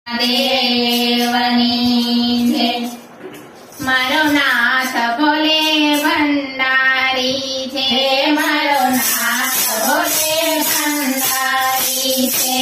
देवनी है मारो नाथ भोले भंडारी छे मारो नाथ भोले भंडारी छे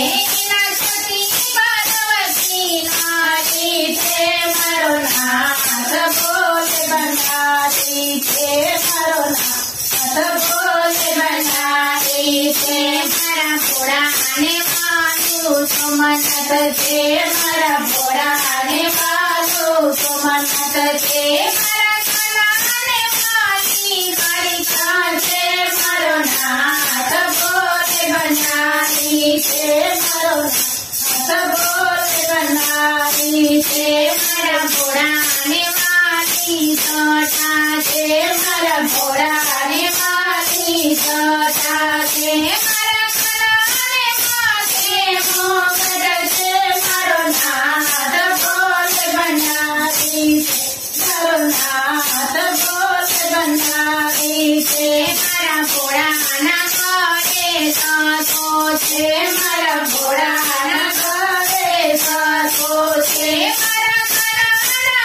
सती पार्वती नारी छे मारो नाथ भोले भंडारी छे मारो नाथ भोले भंडारी छे मारा भोळा ने मानु सुमनत छे मारा भोळा ने मानु सुमनत छे मारा कला ने माली कालिका छे मारो नाथ भोले भंडारी छे मारो नाथ भोले भंडारी छे मारा भोळा ने माली सटा छे मारा भोळा ने माली सटा छे मारा कला ने माथे मोगल छे मारो नाथ भोले भंडारी छे मारो नाथ भोले भंडारी छे मारा भोळा ना घरे सासो छे मारा भोळा ना घरे सासो छे मारा कला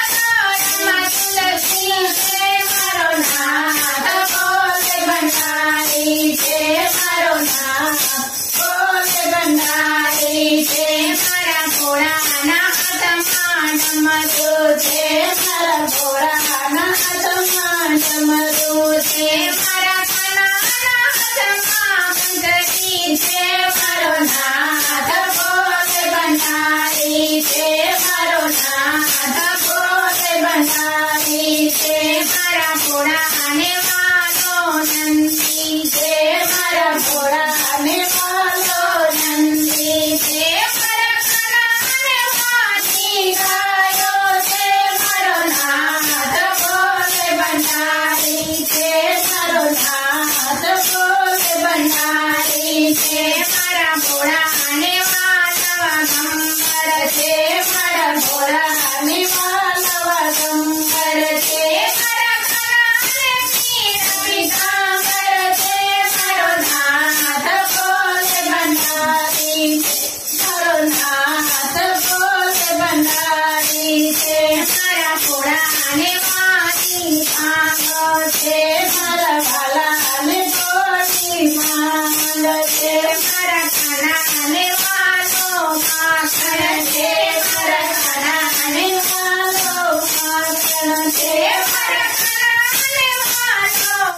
ना तुलसी छे मारो नाथ भोले भंडारी छे मारो नाथ भोले भंडारी छे मारा भोळा ना हाथमां डमरू छे मारा भोळा ना हाथमां डमरू छे